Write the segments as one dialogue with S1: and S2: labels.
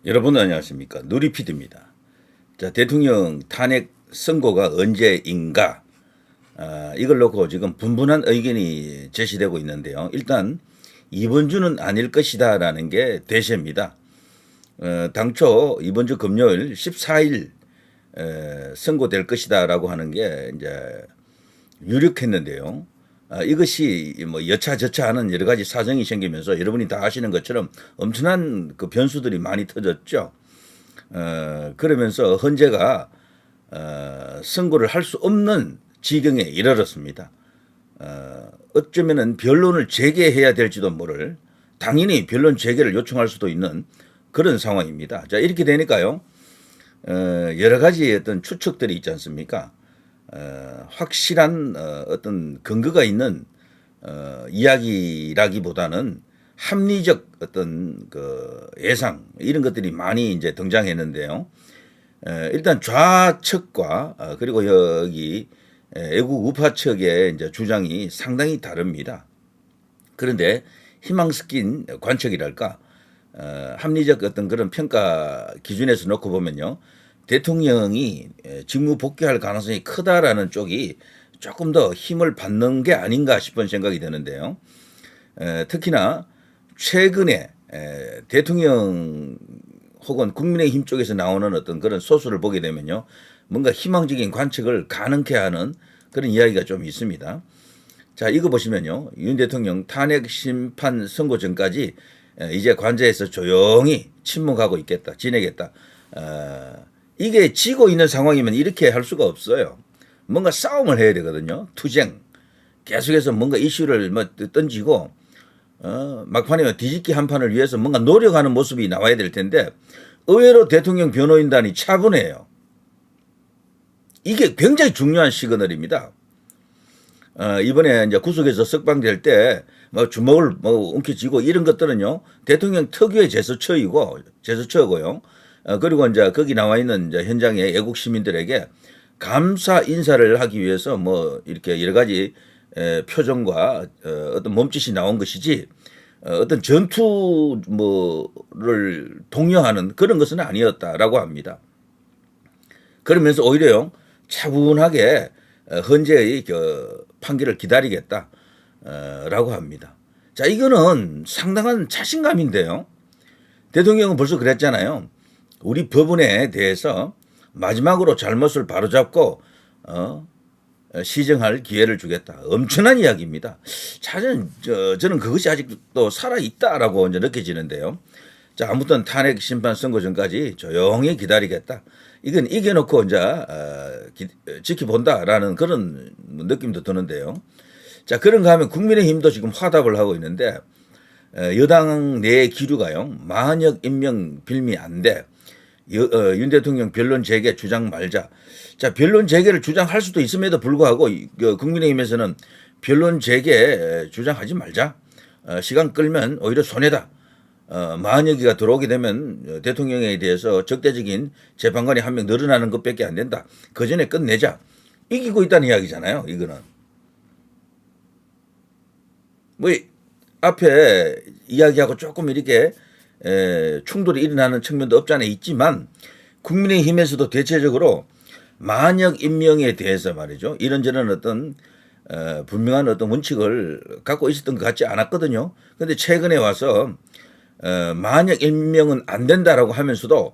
S1: 여러분 안녕하십니까. 누리피디입니다. 자, 대통령 탄핵 선고가 언제인가? 이걸 놓고 지금 분분한 의견이 제시되고 있는데요. 일단 이번 주는 아닐 것이다라는 게 대세입니다. 당초 이번 주 금요일 14일 선고될 것이다라고 하는 게 이제 유력했는데요. 이것이 뭐 여차저차하는 여러 가지 사정이 생기면서 여러분이 다 아시는 것처럼 엄청난 그 변수들이 많이 터졌죠. 그러면서 헌재가 선고를 할 수 없는 지경에 이르렀습니다. 어쩌면은 변론을 재개해야 될지도 모를, 당연히 변론 재개를 요청할 수도 있는 그런 상황입니다. 자, 이렇게 되니까요. 여러 가지 어떤 추측들이 있지 않습니까? 확실한 어떤 근거가 있는 이야기라기보다는 합리적 어떤 그 예상 이런 것들이 많이 이제 등장했는데요. 일단 좌측과 그리고 여기 애국 우파 측의 이제 주장이 상당히 다릅니다. 그런데 희망 섞인 관측이랄까, 합리적 어떤 그런 평가 기준에서 놓고 보면요. 대통령이 직무 복귀할 가능성이 크다라는 쪽이 조금 더 힘을 받는 게 아닌가 싶은 생각이 드는데요. 특히나 최근에 대통령 혹은 국민의힘 쪽에서 나오는 어떤 그런 소수를 보게 되면요. 뭔가 희망적인 관측을 가능케 하는 그런 이야기가 좀 있습니다. 자, 이거 보시면요. 윤 대통령 탄핵 심판 선고 전까지 이제 관저에서 조용히 침묵하고 있겠다, 지내겠다. 이게 지고 있는 상황이면 이렇게 할 수가 없어요. 뭔가 싸움을 해야 되거든요. 투쟁. 계속해서 뭔가 이슈를 뭐 던지고, 막판에 뒤집기 한 판을 위해서 뭔가 노력하는 모습이 나와야 될 텐데, 의외로 대통령 변호인단이 차분해요. 이게 굉장히 중요한 시그널입니다. 이번에 이제 구속에서 석방될 때, 뭐 주먹을 뭐 움켜쥐고 이런 것들은요, 대통령 특유의 제스처고요. 그리고 이제 거기 나와 있는 이제 현장의 애국 시민들에게 감사 인사를 하기 위해서 뭐 이렇게 여러 가지 표정과 어떤 몸짓이 나온 것이지, 어떤 전투 뭐를 독려하는 그런 것은 아니었다라고 합니다. 그러면서 오히려 차분하게 헌재의 그 판결을 기다리겠다라고 합니다. 자, 이거는 상당한 자신감인데요. 대통령은 벌써 그랬잖아요. 우리 법원에 대해서 마지막으로 잘못을 바로잡고 시정할 기회를 주겠다. 엄청난 이야기입니다. 저는 그것이 아직도 살아있다라고 이제 느껴지는데요. 자, 아무튼 탄핵 심판 선고 전까지 조용히 기다리겠다. 이건 이겨놓고 이제 지켜본다라는 그런 느낌도 드는데요. 자, 그런가 하면 국민의힘도 지금 화답을 하고 있는데, 여당 내 기류가요. 만약 임명 빌미 안 돼. 윤 대통령 변론 재개 주장 말자. 자, 변론 재개를 주장할 수도 있음에도 불구하고 국민의힘에서는 변론 재개 주장하지 말자. 시간 끌면 오히려 손해다. 만약이가 들어오게 되면 대통령에 대해서 적대적인 재판관이 한 명 늘어나는 것밖에 안 된다. 그 전에 끝내자. 이기고 있다는 이야기잖아요. 이거는. 뭐 앞에 이야기하고 조금 이렇게 충돌이 일어나는 측면도 없지 않아 있지만, 국민의힘에서도 대체적으로 만약 임명에 대해서 말이죠. 이런저런 어떤 분명한 어떤 원칙을 갖고 있었던 것 같지 않았거든요. 그런데 최근에 와서 만약 임명은 안 된다라고 하면서도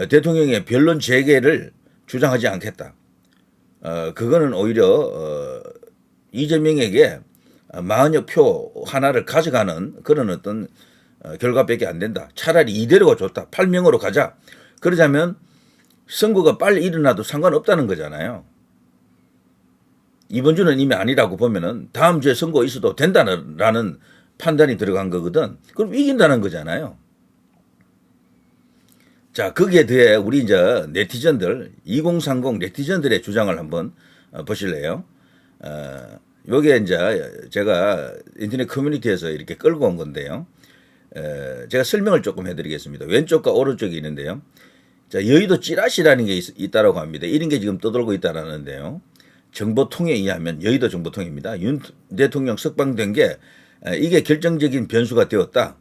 S1: 대통령의 변론 재개를 주장하지 않겠다. 그거는 오히려 이재명에게 40여 표 하나를 가져가는 그런 어떤 결과밖에 안 된다. 차라리 이대로가 좋다. 8명으로 가자. 그러자면 선거가 빨리 일어나도 상관없다는 거잖아요. 이번 주는 이미 아니라고 보면은 다음 주에 선거 있어도 된다는 판단이 들어간 거거든. 그럼 이긴다는 거잖아요. 자, 거기에 대해 우리 이제 네티즌들, 2030 네티즌들의 주장을 한번 보실래요? 요게 이제 제가 인터넷 커뮤니티에서 이렇게 끌고 온 건데요. 제가 설명을 조금 해드리겠습니다. 왼쪽과 오른쪽이 있는데요. 자, 여의도 찌라시라는 게 있다라고 합니다. 이런 게 지금 떠돌고 있다라는데요. 정보통에 의하면 여의도 정보통입니다. 윤 대통령 석방된 게 이게 결정적인 변수가 되었다.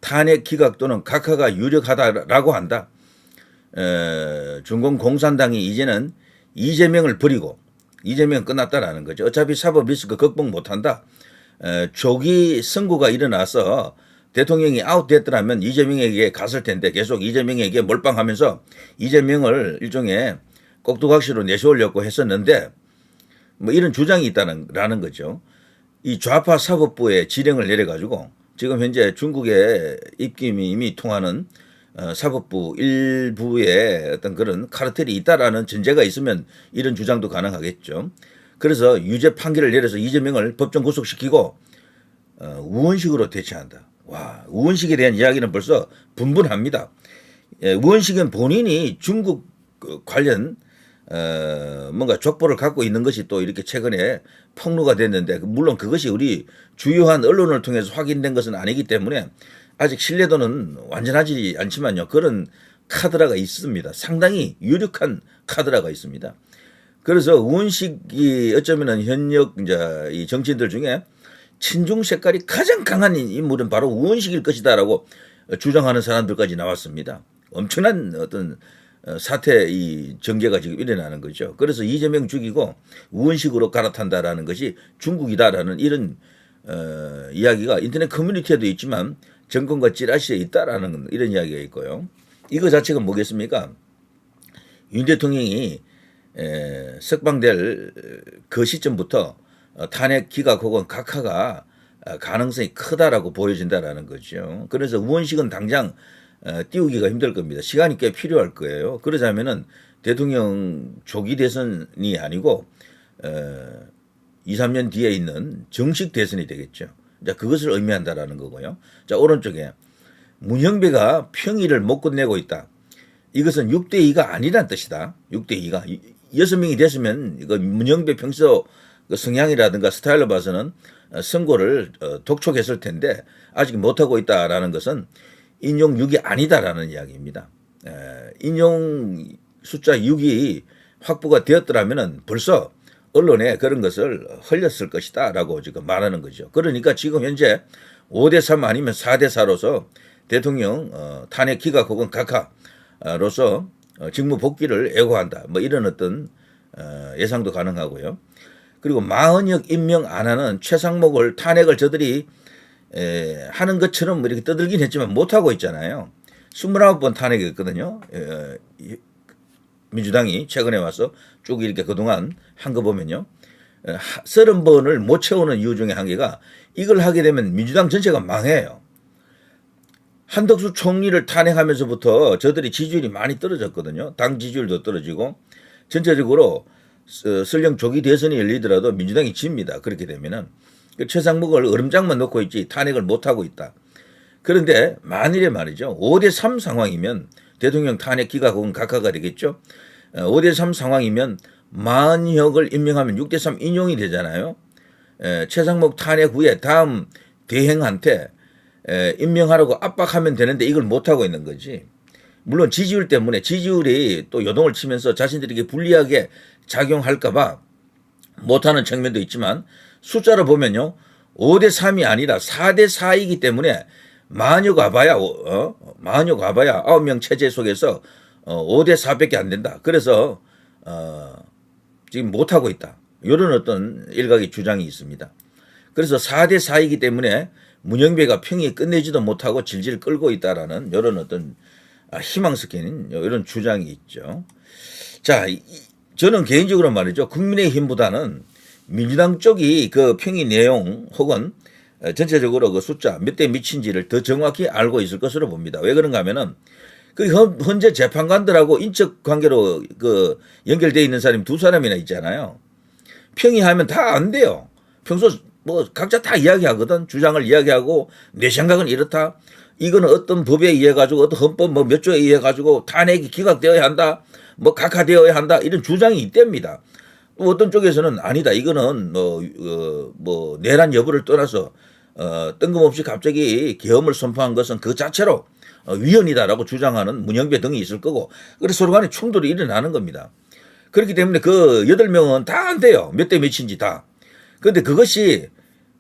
S1: 탄핵 기각 또는 각하가 유력하다라고 한다. 중공 공산당이 이제는 이재명을 버리고 이재명 끝났다라는 거죠. 어차피 사법 리스크 극복 못한다. 조기 선고가 일어나서 대통령이 아웃됐더라면 이재명에게 갔을 텐데 계속 이재명에게 몰빵하면서 이재명을 일종의 꼭두각시로 내세우려고 했었는데 뭐 이런 주장이 있다는 거죠. 이 좌파 사법부에 지령을 내려가지고 지금 현재 중국의 입김이 이미 통하는 사법부 일부에 어떤 그런 카르텔이 있다라는 전제가 있으면 이런 주장도 가능하겠죠. 그래서 유죄 판결을 내려서 이재명을 법정 구속시키고 우원식으로 대체한다. 와, 우원식에 대한 이야기는 벌써 분분합니다. 우원식은 본인이 중국 관련 뭔가 족보를 갖고 있는 것이 또 이렇게 최근에 폭로가 됐는데 물론 그것이 우리 주요한 언론을 통해서 확인된 것은 아니기 때문에 아직 신뢰도는 완전하지 않지만요. 그런 카드라가 있습니다. 상당히 유력한 카드라가 있습니다. 그래서 우원식이 어쩌면은 현역 이제 이 정치인들 중에 친중 색깔이 가장 강한 인물은 바로 우원식일 것이다라고 주장하는 사람들까지 나왔습니다. 엄청난 어떤 사태 이 전개가 지금 일어나는 거죠. 그래서 이재명 죽이고 우원식으로 갈아탄다라는 것이 중국이다라는 이런 이야기가 인터넷 커뮤니티에도 있지만 정권과 찌라시에 있다라는 이런 이야기가 있고요. 이거 자체가 뭐겠습니까? 윤 대통령이 석방될 그 시점부터 탄핵 기각 혹은 각하가 가능성이 크다라고 보여진다라는 거죠. 그래서 우원식은 당장 띄우기가 힘들 겁니다. 시간이 꽤 필요할 거예요. 그러자면은 대통령 조기 대선이 아니고 2, 3년 뒤에 있는 정식 대선이 되겠죠. 자, 그것을 의미한다라는 거고요. 자, 오른쪽에 문형배가 평의를 못 끝내고 있다. 이것은 6대2가 아니란 뜻이다. 6대2가 6명이 됐으면 이거 문형배 평소 성향이라든가 스타일로 봐서는 선고를 독촉했을 텐데 아직 못하고 있다라는 것은 인용 6이 아니다라는 이야기입니다. 인용 숫자 6이 확보가 되었더라면 벌써 언론에 그런 것을 흘렸을 것이다라고 지금 말하는 거죠. 그러니까 지금 현재 5대3 아니면 4대4로서 대통령 탄핵 기각 혹은 각하로서 직무 복귀를 애고한다. 뭐 이런 어떤 예상도 가능하고요. 그리고 마흔역 임명 안 하는 최상목을 탄핵을 저들이 하는 것처럼 이렇게 떠들긴 했지만 못하고 있잖아요. 29번 탄핵했거든요. 민주당이 최근에 와서 쭉 이렇게 그동안 한 거 보면요. 30번을 못 채우는 이유 중에 한 개가 이걸 하게 되면 민주당 전체가 망해요. 한덕수 총리를 탄핵하면서부터 저들이 지지율이 많이 떨어졌거든요. 당 지지율도 떨어지고 전체적으로 설령 조기 대선이 열리더라도 민주당이 집니다. 그렇게 되면은 최상목을 얼음장만 놓고 있지 탄핵을 못하고 있다. 그런데 만일에 말이죠. 5대3 상황이면 대통령 탄핵 기각 혹은 각하가 되겠죠. 5대3 상황이면 마흔혁을 임명하면 6대3 인용이 되잖아요. 최상목 탄핵 후에 다음 대행한테 임명하라고 압박하면 되는데 이걸 못하고 있는 거지. 물론 지지율 때문에 지지율이 또 요동을 치면서 자신들에게 불리하게 작용할까봐 못하는 측면도 있지만 숫자로 보면요. 5대3이 아니라 4대4이기 때문에 마흔역 와봐야 9명 체제 속에서 5대4밖에 안 된다. 그래서 지금 못하고 있다. 이런 어떤 일각의 주장이 있습니다. 그래서 4대4이기 때문에 문영배가 평이 끝내지도 못하고 질질 끌고 있다라는 이런 어떤 희망 섞인 이런 주장이 있죠. 자, 저는 개인적으로 말이죠. 국민의힘보다는 민주당 쪽이 그 평의 내용 혹은 전체적으로 그 숫자 몇 대 몇인지를 더 정확히 알고 있을 것으로 봅니다. 왜 그런가 하면은 그 현재 재판관들하고 인적 관계로 그 연결되어 있는 사람이 두 사람이나 있잖아요. 평의하면 다 안 돼요. 평소 뭐 각자 다 이야기하거든. 주장을 이야기하고 내 생각은 이렇다. 이거는 어떤 법에 의해 가지고 어떤 헌법 뭐 몇 조에 의해 가지고 탄핵이 기각되어야 한다. 뭐 각하되어야 한다. 이런 주장이 있답니다. 어떤 쪽에서는 아니다. 이거는 뭐 내란 여부를 떠나서 뜬금없이 갑자기 계엄을 선포한 것은 그 자체로 위헌이다라고 주장하는 문영배 등이 있을 거고 그래서 서로 간에 충돌이 일어나는 겁니다. 그렇기 때문에 그 8명은 다 안 돼요. 몇 대 몇인지 다. 그런데 그것이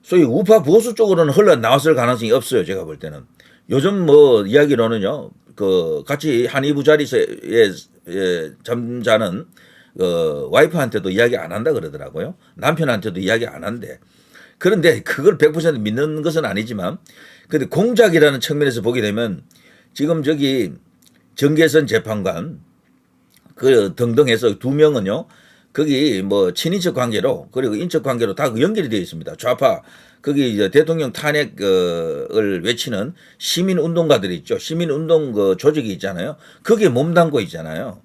S1: 소위 우파 보수 쪽으로는 흘러나왔을 가능성이 없어요. 제가 볼 때는. 요즘 뭐 이야기로는요, 그 같이 한 이부 자리에 잠자는 와이프한테도 이야기 안 한다 그러더라고요. 남편한테도 이야기 안 한대. 그런데 그걸 100% 믿는 것은 아니지만, 근데 공작이라는 측면에서 보게 되면 지금 저기 정계선 재판관 그 등등 해서 두 명은요, 거기 뭐 친인척 관계로 그리고 인척 관계로 다 연결이 되어 있습니다. 좌파 거기 이제 대통령 탄핵을 외치는 시민 운동가들이 있죠. 시민 운동 그 조직이 있잖아요. 거기에 몸담고 있잖아요.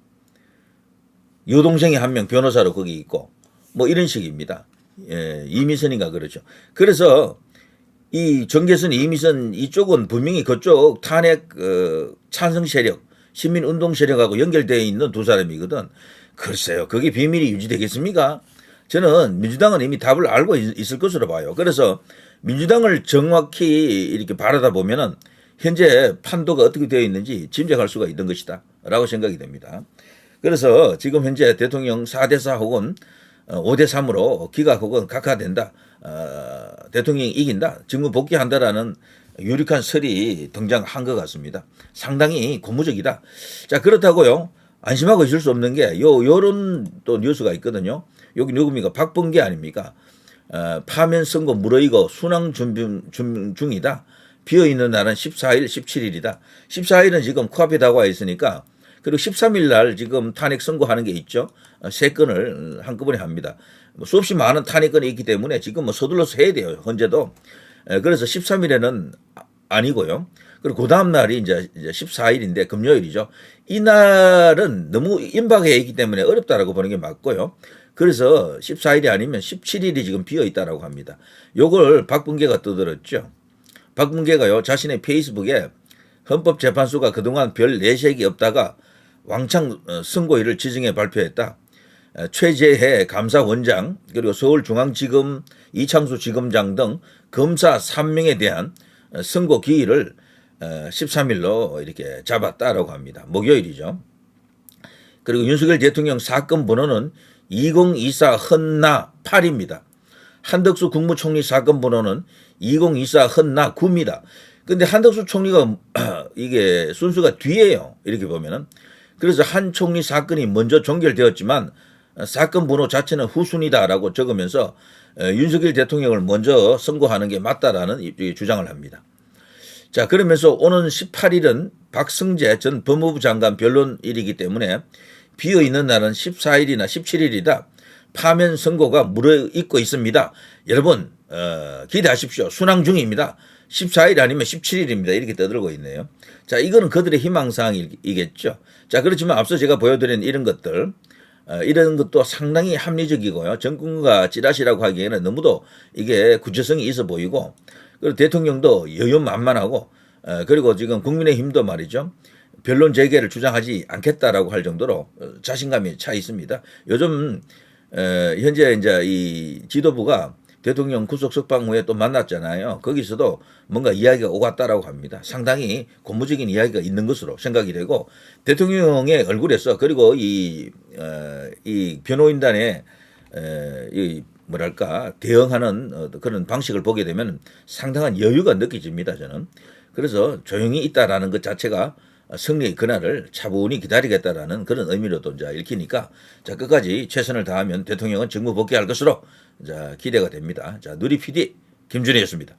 S1: 여동생이 한 명 변호사로 거기 있고 뭐 이런 식입니다. 예, 이미선인가 그러죠. 그래서 이 정계선, 이미선 이쪽은 분명히 그쪽 탄핵 찬성 세력, 시민 운동 세력하고 연결되어 있는 두 사람이거든. 글쎄요, 그게 비밀이 유지되겠습니까? 저는 민주당은 이미 답을 알고 있을 것으로 봐요. 그래서 민주당을 정확히 이렇게 바라다 보면은 현재 판도가 어떻게 되어 있는지 짐작할 수가 있는 것이다 라고 생각이 됩니다. 그래서 지금 현재 대통령 4대4 혹은 5대3으로 기각 혹은 각하된다. 대통령이 이긴다. 직무 복귀한다라는 유력한 설이 등장한 것 같습니다. 상당히 고무적이다. 자, 그렇다고요. 안심하고 있을 수 없는 게 요런 또 뉴스가 있거든요. 여기 누굽니까? 박범계 아닙니까? 파면 선고 무르익어 순항 준비 중이다. 비어있는 날은 14일, 17일이다. 14일은 지금 코앞에 다가와 있으니까, 그리고 13일 날 지금 탄핵 선고하는 게 있죠. 세 건을 한꺼번에 합니다. 수없이 많은 탄핵건이 있기 때문에 지금 뭐 서둘러서 해야 돼요. 현재도. 그래서 13일에는 아니고요. 그리고 그 다음 날이 이제 14일인데 금요일이죠. 이날은 너무 임박해 있기 때문에 어렵다라고 보는 게 맞고요. 그래서 14일이 아니면 17일이 지금 비어 있다라고 합니다. 요걸 박범계가 떠들었죠. 박범계가요, 자신의 페이스북에 헌법재판소가 그동안 별 내색이 없다가 왕창 선고일을 지정해 발표했다. 최재해 감사원장 그리고 서울중앙지검 이창수 지검장 등 검사 3명에 대한 선고 기일을 13일로 이렇게 잡았다라고 합니다. 목요일이죠. 그리고 윤석열 대통령 사건 번호는 2024 헌나 8입니다. 한덕수 국무총리 사건 번호는 2024 헌나 9입니다. 근데 한덕수 총리가 이게 순서가 뒤에요. 이렇게 보면은. 그래서 한 총리 사건이 먼저 종결되었지만 사건 번호 자체는 후순위다라고 적으면서 윤석열 대통령을 먼저 선고하는 게 맞다라는 주장을 합니다. 자, 그러면서 오는 18일은 박성재 전 법무부 장관 변론일이기 때문에 비어있는 날은 14일이나 17일이다. 파면 선고가 무르익고 있습니다. 여러분 기대하십시오. 순항 중입니다. 14일 아니면 17일입니다. 이렇게 떠들고 있네요. 자, 이거는 그들의 희망사항이겠죠. 자, 그렇지만 앞서 제가 보여드린 이런 것들, 이런 것도 상당히 합리적이고요. 정권과 찌라시라고 하기에는 너무도 이게 구체성이 있어 보이고, 그리고 대통령도 여유만만하고, 그리고 지금 국민의힘도 말이죠. 변론 재개를 주장하지 않겠다라고 할 정도로 자신감이 차 있습니다. 요즘 현재 이제 이 지도부가 대통령 구속 석방 후에 또 만났잖아요. 거기서도 뭔가 이야기가 오갔다라고 합니다. 상당히 고무적인 이야기가 있는 것으로 생각이 되고, 대통령의 얼굴에서 그리고 이 변호인단의 이 뭐랄까 대응하는 그런 방식을 보게 되면 상당한 여유가 느껴집니다. 저는. 그래서 조용히 있다라는 것 자체가 승리의 그날을 차분히 기다리겠다라는 그런 의미로도 이제 읽히니까, 자, 끝까지 최선을 다하면 대통령은 직무 복귀할 것으로 자, 기대가 됩니다. 자, 누리 PD 김준희였습니다.